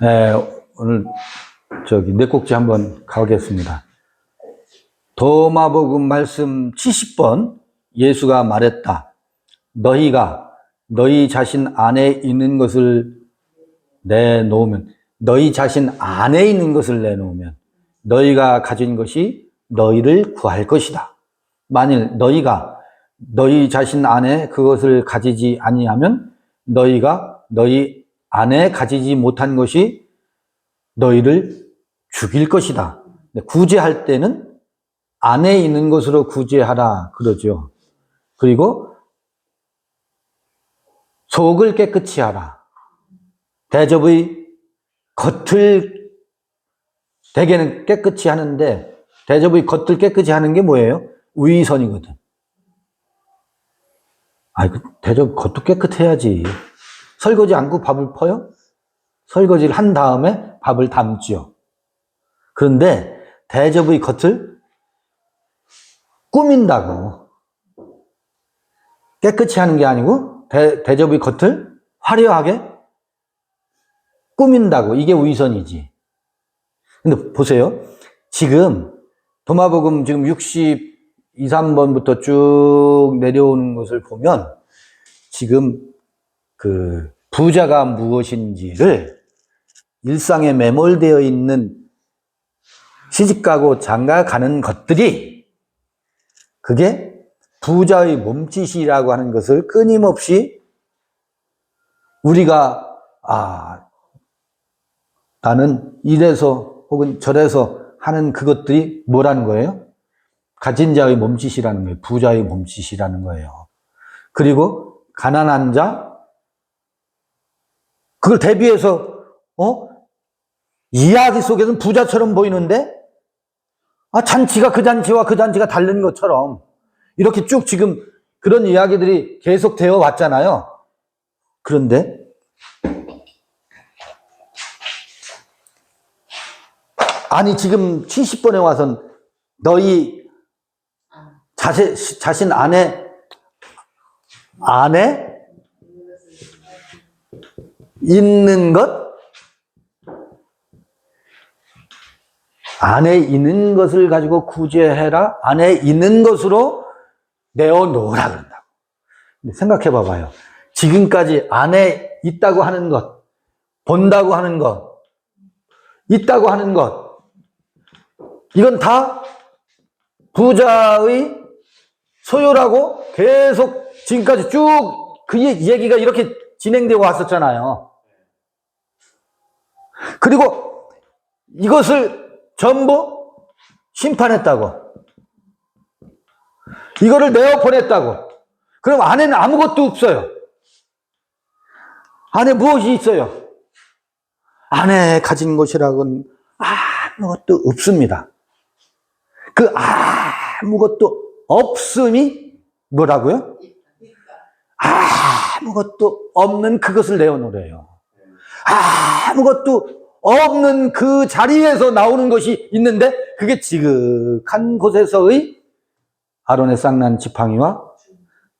네, 오늘 네 꼭지 한번 가보겠습니다. 도마복음 말씀 70번 예수가 말했다. 너희가 너희 자신 안에 있는 것을 내놓으면, 너희 자신 안에 있는 것을 내놓으면 너희가 가진 것이 너희를 구할 것이다. 만일 너희가 너희 자신 안에 그것을 가지지 아니하면 너희가 너희 안에 가지지 못한 것이 너희를 죽일 것이다. 구제할 때는 안에 있는 것으로 구제하라 그러죠. 그리고 속을 깨끗이 하라. 대접의 겉을 대개는 깨끗이 하는데 대접의 겉을 깨끗이 하는 게 뭐예요? 위선이거든. 대접 겉도 깨끗해야지. 설거지 않고 밥을 퍼요? 설거지를 한 다음에 밥을 담죠. 그런데 대접의 겉을 꾸민다고. 깨끗이 하는 게 아니고 대접의 겉을 화려하게 꾸민다고. 이게 위선이지. 근데 보세요. 지금 도마복음 지금 62, 3번부터 쭉 내려오는 것을 보면 지금 그 부자가 무엇인지를 일상에 매몰되어 있는 시집가고 장가가는 것들이 그게 부자의 몸짓이라고 하는 것을 끊임없이 우리가 나는 이래서 혹은 저래서 하는 그것들이 뭐라는 거예요? 가진 자의 몸짓이라는 거예요. 부자의 몸짓이라는 거예요. 그리고 가난한 자, 그걸 대비해서 이야기 속에서는 부자처럼 보이는데 잔치가 그 잔치와 그 잔치가 다른 것처럼 이렇게 쭉 지금 그런 이야기들이 계속 되어 왔잖아요. 그런데 지금 70번에 와선 너희 자신 안에 있는 것, 안에 있는 것을 가지고 구제해라. 안에 있는 것으로 내어놓으라 그런다고. 근데 생각해 봐봐요. 지금까지 안에 있다고 하는 것, 본다고 하는 것, 있다고 하는 것, 이건 다 부자의 소유라고 계속 지금까지 쭉 그 얘기가 이렇게 진행되고 왔었잖아요. 그리고 이것을 전부 심판했다고. 이거를 내어보냈다고. 그럼 안에는 아무것도 없어요. 안에 무엇이 있어요? 안에 가진 것이라고는 아무것도 없습니다. 그 아무것도 없음이 뭐라고요? 아무것도 없는 그것을 내어놓으래요. 아무것도 없는 그 자리에서 나오는 것이 있는데 그게 지극한 곳에서의 아론의 쌍난 지팡이와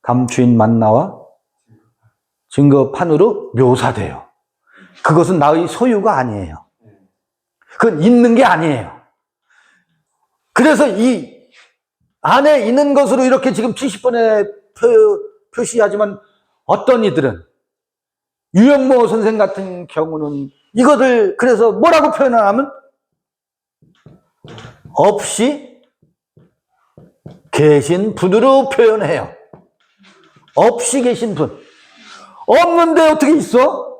감추인 만나와 증거판으로 묘사돼요. 그것은 나의 소유가 아니에요. 그건 있는 게 아니에요. 그래서 이 안에 있는 것으로 이렇게 지금 70번에 표시하지만 어떤 이들은 유영모 선생 같은 경우는 이것을 그래서 뭐라고 표현하면 없이 계신 분으로 표현해요. 없이 계신 분. 없는데 어떻게 있어?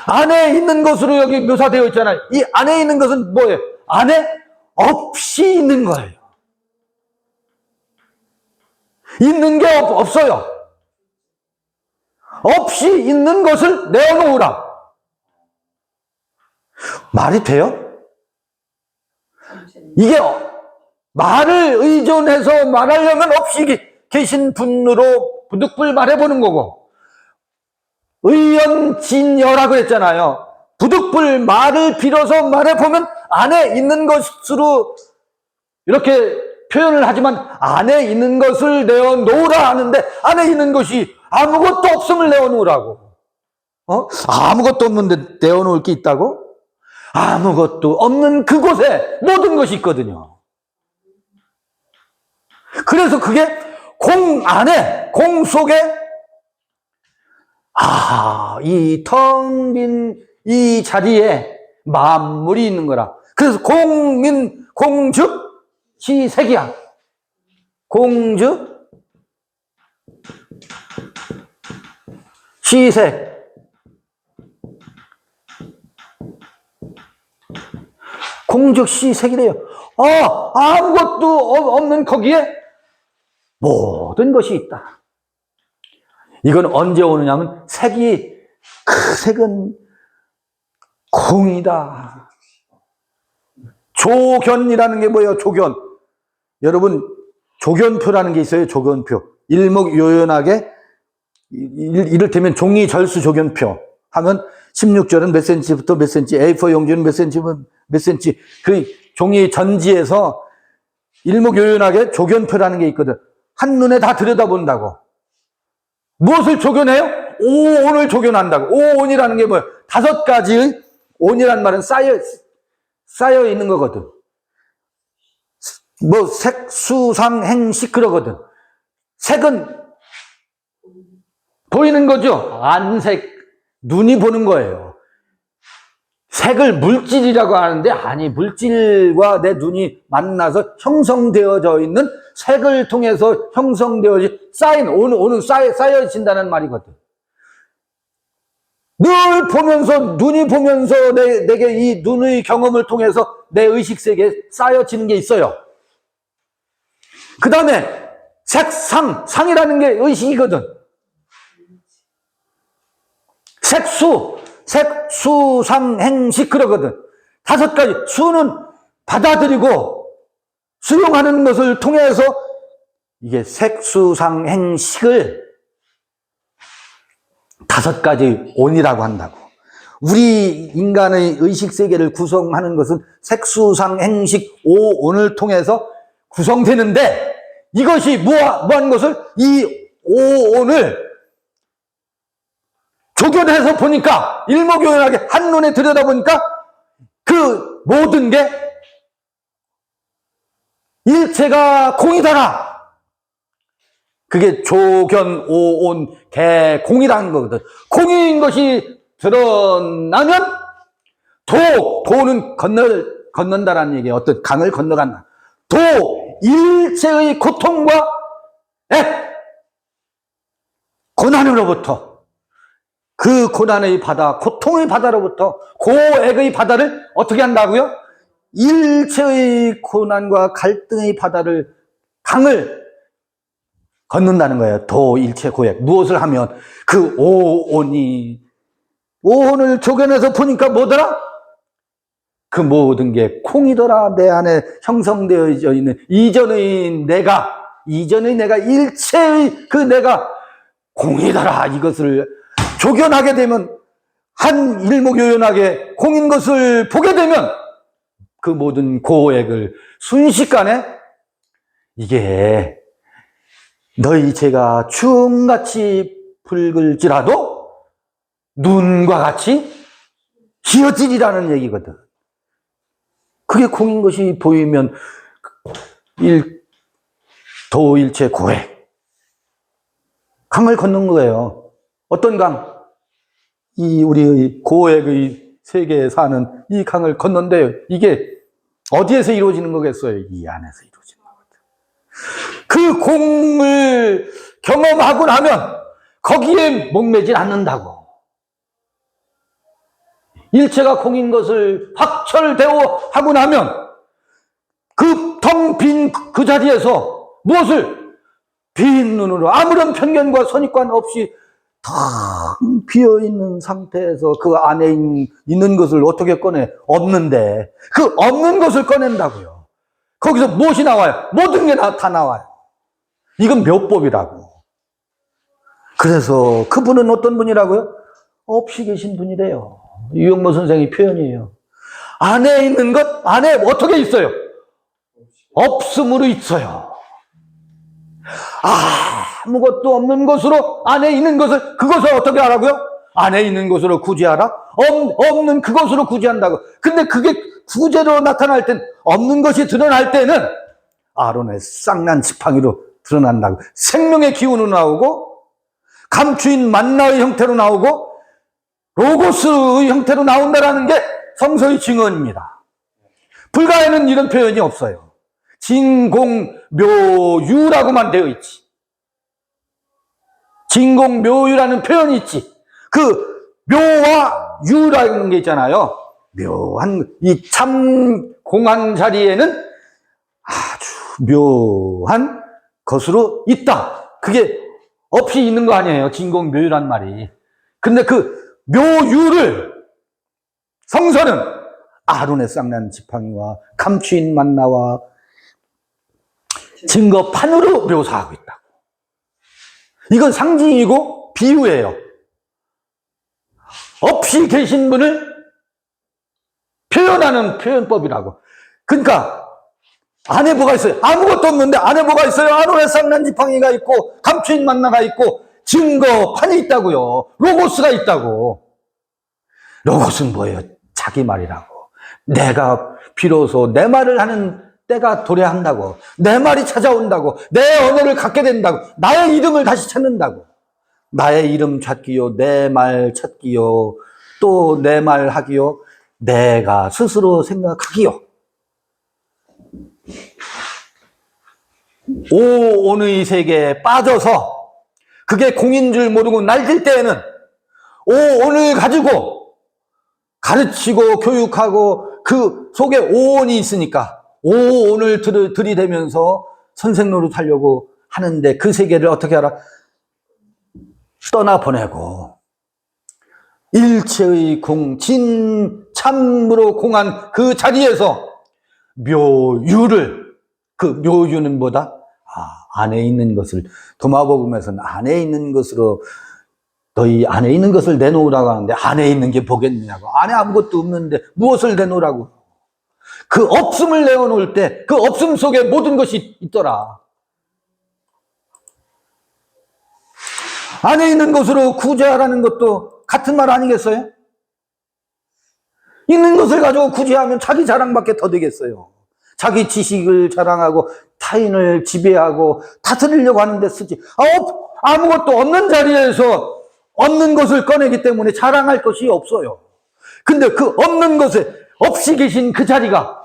안에 있는 것으로 여기 묘사되어 있잖아요. 이 안에 있는 것은 뭐예요? 안에 없이 있는 거예요. 있는 게 없어요. 없이 있는 것을 내어놓으라. 말이 돼요? 이게 말을 의존해서 말하려면 없이 계신 분으로 부득불 말해보는 거고, 의연진여라고 했잖아요. 부득불 말을 빌어서 말해보면 안에 있는 것으로 이렇게 표현을 하지만 안에 있는 것을 내어놓으라 하는데 안에 있는 것이 아무것도 없음을 내어놓으라고. 아무것도 없는데 내어놓을 게 있다고? 아무것도 없는 그곳에 모든 것이 있거든요. 그래서 그게 공 안에, 공 속에, 이 텅 빈 이 자리에 만물이 있는 거라. 그래서 공즉 시색이야. 공즉 시색. 공즉 시색이래요. 아무것도 없는 거기에 모든 것이 있다. 이건 언제 오느냐면 그 색은 공이다. 조견이라는 게 뭐예요? 조견. 여러분, 조견표라는 게 있어요. 조견표. 일목요연하게 이를테면 종이절수조견표 하면 16절은 몇 센치부터 몇 센치, A4 용지는 몇 센치면 몇 센치, 그 종이 전지에서 일목요연하게 조견표라는 게 있거든. 한눈에 다 들여다본다고. 무엇을 조견해요? 오온을 조견한다고. 오온이라는 게 뭐예요? 5가지의 온이란 말은 쌓여 있는 거거든. 뭐 색, 수, 상, 행, 식 그러거든. 색은 보이는 거죠. 안색, 눈이 보는 거예요. 색을 물질이라고 하는데 아니, 물질과 내 눈이 만나서 형성되어져 있는 색을 통해서 형성되어진 온은 쌓여진다는 말이거든. 늘 보면서, 눈이 보면서 내게 이 눈의 경험을 통해서 내 의식세계에 쌓여지는 게 있어요. 그 다음에 상이라는 게 의식이거든. 색수, 상, 행식 그러거든. 5가지. 수는 받아들이고 수용하는 것을 통해서 이게 색수, 상, 행식을 5가지 온이라고 한다고. 우리 인간의 의식세계를 구성하는 것은 색수, 상, 행식, 오온을 통해서 구성되는데 이것이 뭐한 것을 이 오온을 조견해서 보니까 일목요연하게 한눈에 들여다보니까 그 모든 게 일체가 공이다라. 그게 조견, 오온, 개공이라는 거거든. 공인 것이 드러나면 도는 건넌다라는 얘기예요. 어떤 강을 건너간다. 일체의 고통과 고난으로부터, 그 고난의 바다, 고통의 바다로부터, 고액의 바다를 어떻게 한다고요? 일체의 고난과 갈등의 바다를, 강을 걷는다는 거예요. 일체, 고액. 무엇을 하면? 그 오온을 조견해서 보니까 뭐더라? 그 모든 게 콩이더라. 내 안에 형성되어져 있는 이전의 내가, 일체의 그 내가 공이더라. 이것을 조견하게 되면, 일목요연하게 공인 것을 보게 되면 그 모든 고액을 순식간에 이게 너희 죄가 충같이 붉을지라도 눈과 같이 희어지리라는 얘기거든. 그게 공인 것이 보이면 도일체 고액, 강을 걷는 거예요. 어떤 강? 우리의 고액의 세계에 사는 이 강을 건넌데요. 이게 어디에서 이루어지는 거겠어요? 이 안에서 이루어지는 거거든. 그 공을 경험하고 나면 거기에 목매질 않는다고. 일체가 공인 것을 확철대오 하고 나면 그 텅 빈 그 자리에서 무엇을? 빈 눈으로 아무런 편견과 선입관 없이 텅 비어있는 상태에서 그 안에 있는 것을 어떻게 꺼내? 없는데 그 없는 것을 꺼낸다고요. 거기서 무엇이 나와요? 모든 게 다 나와요. 이건 묘법이라고. 그래서 그분은 어떤 분이라고요? 없이 계신 분이래요. 유영모 선생의 표현이에요. 안에 있는 것, 안에 어떻게 있어요? 없음으로 있어요. 아무것도 없는 것으로 안에 있는 것을, 그것을 어떻게 하라고요? 안에 있는 것으로 구제하라. 없는 그것으로 구제한다고. 근데 그게 구제로 나타날 땐, 없는 것이 드러날 때는 아론의 쌍난 지팡이로 드러난다고. 생명의 기운으로 나오고, 감추인 만나의 형태로 나오고, 로고스의 형태로 나온다라는 게 성서의 증언입니다. 불가에는 이런 표현이 없어요. 진공묘유라고만 되어 있지. 진공묘유라는 표현이 있지. 그 묘와 유라는 게 있잖아요. 묘한, 이 참 공한 자리에는 아주 묘한 것으로 있다. 그게 없이 있는 거 아니에요. 진공묘유란 말이. 근데 그 묘유를 성서는 아론의 쌍난 지팡이와 감추인 만나와 증거판으로 묘사하고 있다고. 이건 상징이고 비유예요. 없이 계신 분을 표현하는 표현법이라고. 그러니까 안에 뭐가 있어요? 아무것도 없는데 안에 뭐가 있어요? 아론의 쌍난 지팡이가 있고 감추인 만나가 있고 증거판이 있다고요. 로고스가 있다고. 로고스는 뭐예요? 자기 말이라고. 내가 비로소 내 말을 하는 때가 도래한다고. 내 말이 찾아온다고. 내 언어를 갖게 된다고. 나의 이름을 다시 찾는다고. 나의 이름 찾기요, 내 말 찾기요, 또 내 말 하기요, 내가 스스로 생각하기요. 오온의 세계에 빠져서 그게 공인 줄 모르고 날뛸 때에는 오온을 가지고 가르치고 교육하고 그 속에 오온이 있으니까 오온을 들이대면서 선생 노릇하려고 하는데 그 세계를 어떻게 알아? 떠나보내고 일체의 참으로 공한 그 자리에서 묘유를, 그 묘유는 뭐다? 안에 있는 것을, 도마복음에서는 안에 있는 것으로, 너희 안에 있는 것을 내놓으라고 하는데 안에 있는 게 뭐겠느냐고. 안에 아무것도 없는데 무엇을 내놓으라고. 그 없음을 내어놓을 때 그 없음 속에 모든 것이 있더라. 안에 있는 것으로 구제하라는 것도 같은 말 아니겠어요? 있는 것을 가지고 구제하면 자기 자랑밖에 더 되겠어요. 자기 지식을 자랑하고 타인을 지배하고 다스리려고 하는데 쓰지. 아무것도 없는 자리에서 없는 것을 꺼내기 때문에 자랑할 것이 없어요. 근데 그 없는 것에 없이 계신 그 자리가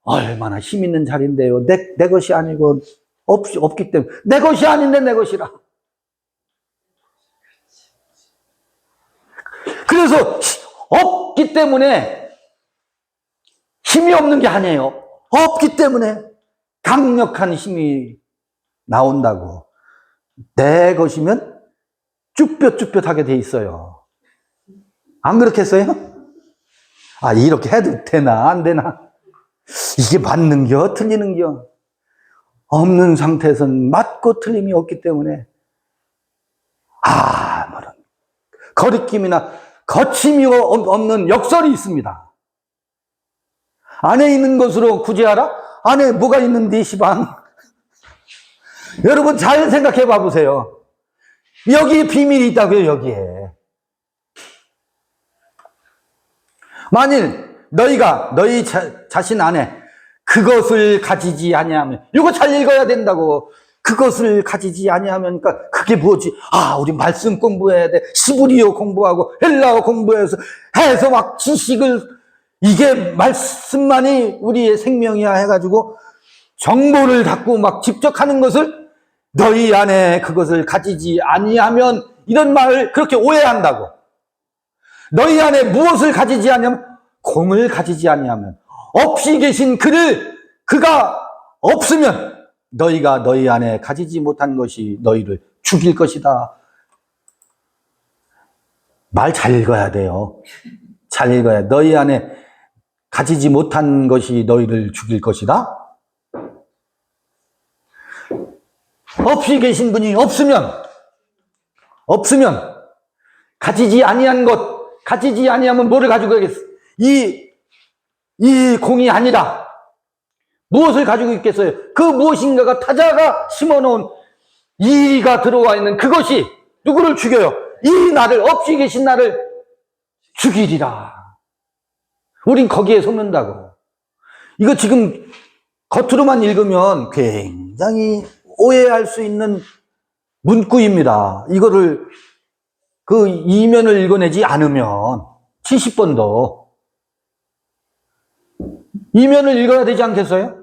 얼마나 힘 있는 자리인데요. 내 것이 아니고 없기 때문에. 내 것이 아닌데 내 것이라. 그래서 없기 때문에 힘이 없는 게 아니에요. 없기 때문에 강력한 힘이 나온다고. 내 것이면 쭈뼛쭈뼛하게 돼 있어요. 안 그렇겠어요? 이렇게 해도 되나 안 되나? 이게 맞는겨 틀리는겨? 없는 상태에서는 맞고 틀림이 없기 때문에 아무런 거리낌이나 거침이 없는 역설이 있습니다. 안에 있는 것으로 구제하라? 안에 뭐가 있는데 시방? 여러분 잘 생각해 봐보세요. 여기에 비밀이 있다고요. 여기에. 만일 너희가 너희 자신 안에 그것을 가지지 아니하면, 이거 잘 읽어야 된다고. 그것을 가지지 아니하면, 그러니까 그게 뭐지? 우리 말씀 공부해야 돼. 시브리어 공부하고 헬라어 공부해서 해서 막 지식을, 이게 말씀만이 우리의 생명이야 해가지고 정보를 갖고 막 집적하는 것을 너희 안에 그것을 가지지 아니하면, 이런 말을 그렇게 오해한다고. 너희 안에 무엇을 가지지 아니하면, 공을 가지지 아니하면, 없이 계신 그가 없으면 너희가 너희 안에 가지지 못한 것이 너희를 죽일 것이다. 말 잘 읽어야 돼요. 잘 읽어야. 너희 안에 가지지 못한 것이 너희를 죽일 것이다. 없이 계신 분이 없으면 가지지 아니한 것, 가지지 아니하면 뭐를 가지고 있겠어? 이 공이 아니라 무엇을 가지고 있겠어요? 그 무엇인가가 타자가 심어놓은 이가 들어와 있는 그것이 누구를 죽여요? 이 나를, 없이 계신 나를 죽이리라. 우린 거기에 속는다고. 이거 지금 겉으로만 읽으면 굉장히 오해할 수 있는 문구입니다. 이거를 그 이면을 읽어내지 않으면 70번도 이면을 읽어야 되지 않겠어요?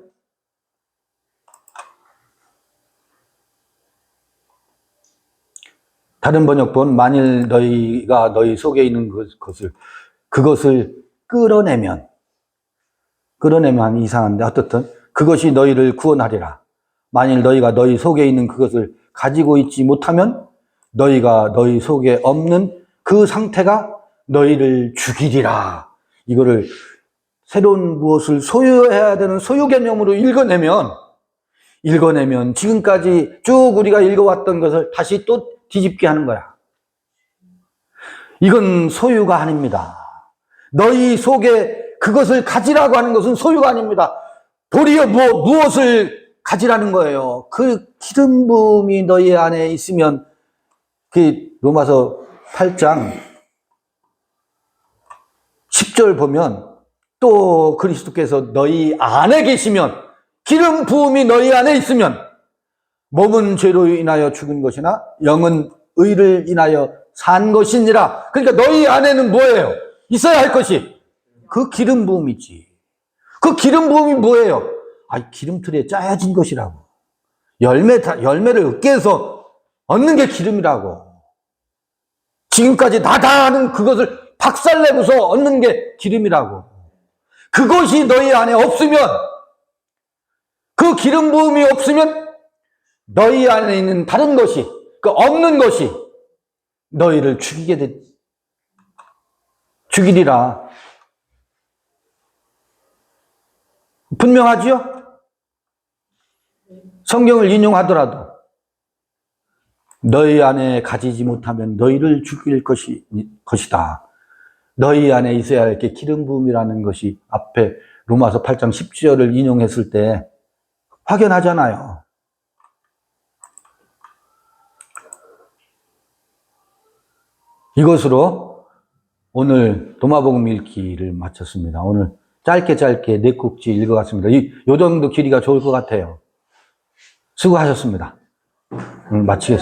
다른 번역본 만일 너희가 너희 속에 있는 그것을 끌어내면 이상한데 어떻든 그것이 너희를 구원하리라. 만일 너희가 너희 속에 있는 그것을 가지고 있지 못하면 너희가 너희 속에 없는 그 상태가 너희를 죽이리라. 이거를 새로운 무엇을 소유해야 되는 소유 개념으로 읽어내면 지금까지 쭉 우리가 읽어왔던 것을 다시 또 뒤집게 하는 거야. 이건 소유가 아닙니다. 너희 속에 그것을 가지라고 하는 것은 소유가 아닙니다. 도리어 무엇을 가지라는 거예요. 그 기름 부음이 너희 안에 있으면 그 로마서 8장 10절 보면 또 그리스도께서 너희 안에 계시면 기름 부음이 너희 안에 있으면 몸은 죄로 인하여 죽은 것이나 영은 의를 인하여 산 것이니라. 그러니까 너희 안에는 뭐예요? 있어야 할 것이 그 기름 부음이지. 그 기름 부음이 뭐예요? 기름틀에 짜여진 것이라고. 열매를 얻게 해서 얻는 게 기름이라고. 지금까지 나다 하는 그것을 박살내고서 얻는 게 기름이라고. 그것이 너희 안에 없으면, 그 기름 부음이 없으면 너희 안에 있는 다른 것이, 그 없는 것이 너희를 죽이리라. 분명하지요? 성경을 인용하더라도 너희 안에 가지지 못하면 너희를 죽일 것이다. 너희 안에 있어야 할 게 기름 부음이라는 것이 앞에 로마서 8장 10절을 인용했을 때 확연하잖아요. 이것으로 오늘 도마복음 읽기를 마쳤습니다. 오늘 짧게 4국지 읽어갔습니다. 요 정도 길이가 좋을 것 같아요. 수고하셨습니다. 오늘 마치겠습니다.